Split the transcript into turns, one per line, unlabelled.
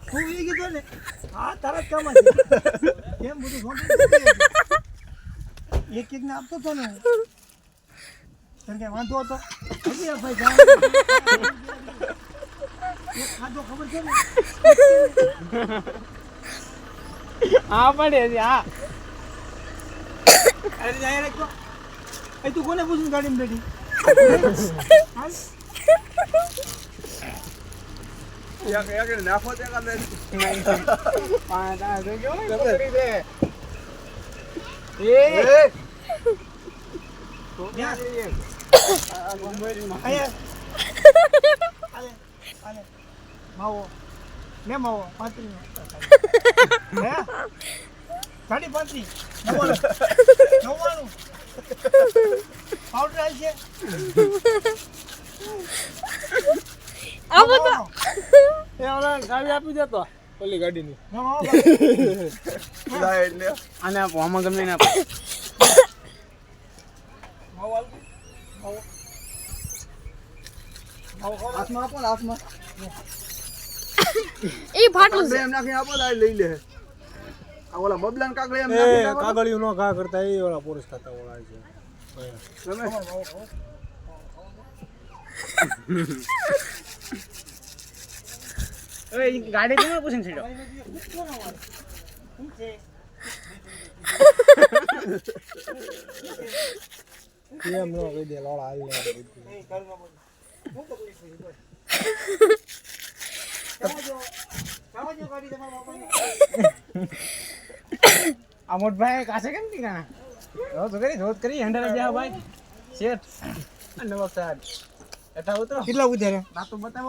હું એ કીધું ને હા તારા જ કામ છે કેમ બધું સોંપી એક ને આપતો હતો ને તને કઈ વાંધો હતો હજી ભાઈ જાણ એક ખાધો ખબર છે ને
હા પડે છે હા
અરે જાય રે કો એ તું કોને પૂછું ગાડીમાં બેઠી હાલ
એક નાખો તે કામ
પાંચ આ જો કેવો ને પકડી દે એ તો
યા.
આ ગોંભરીમાં
અહીંયા આલે આલે માવો લે માવો 35 હે ગાડી 35 99 પાવડર આવી છે
આવો તો
એ ઓલા ગાડી આપી દેતો ઓલી ગાડીની
લાય લે
આને આપો આમાં ગમે ને આપો
માવો આલ માવો માવો ખાવ
હાથમાં આપો ને હાથમાં
એ ફાટલું છે
એમ નાખી આપો તો લઈ લે આ ઓલા બબલાન કાગળી એમ નાખી આપો
કાગળિયું નો ઘા કરતા એ ઓલા પોલીસ ખાતા ઓલા છે
તમે
ઓય ગાડી કેમ પૂછીને સીડો કેમ નો કહી દે લોળા આવી આ મોટ ભાઈ કાસે કેમ ટીકા રોજ કરી હંડર જા ભાઈ શેઠ નવાબ સાહેબ એટા ઉતરો
કેટલા ઉધારે
ના તો બતાવો